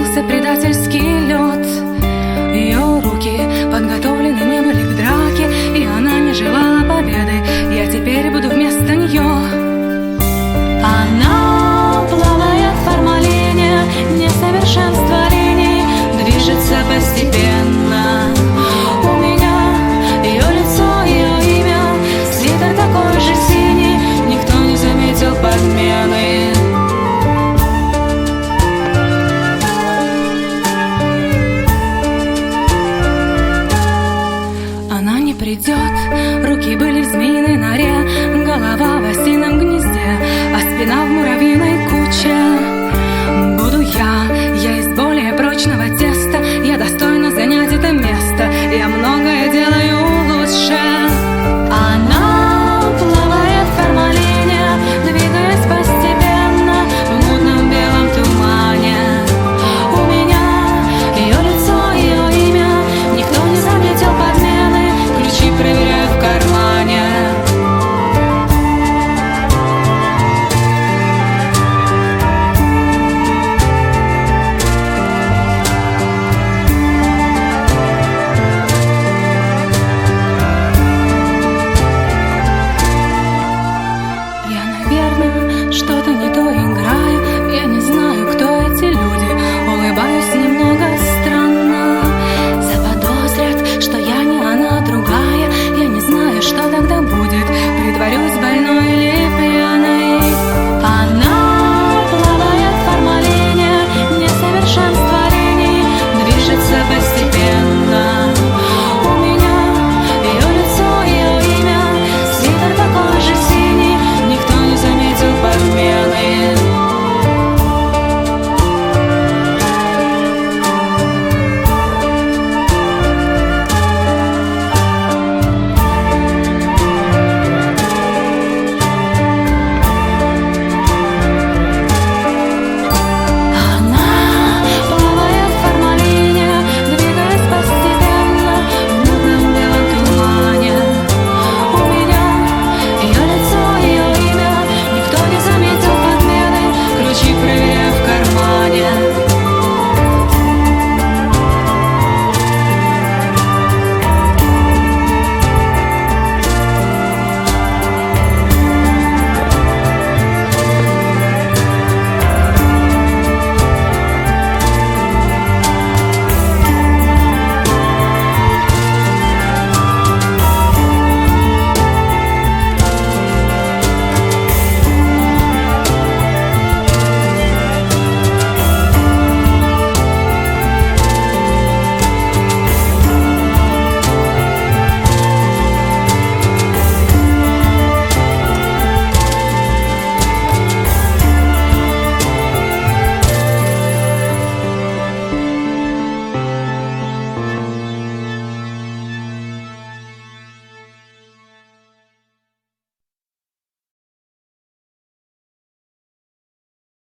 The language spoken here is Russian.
Стелился предательский лед. Ее руки подготовлены не были к драке, и она не желала победы. Я теперь буду вместо нее. Она плавает в формалине, несовершенство линий движется постепенно. У меня ее лицо, ее имя, свитер такой же синий, никто не заметил подмены. Она не придет, руки были в змеиной норе, голова в осином гнезде, а спина в муравьиной куче. Буду я из более прочного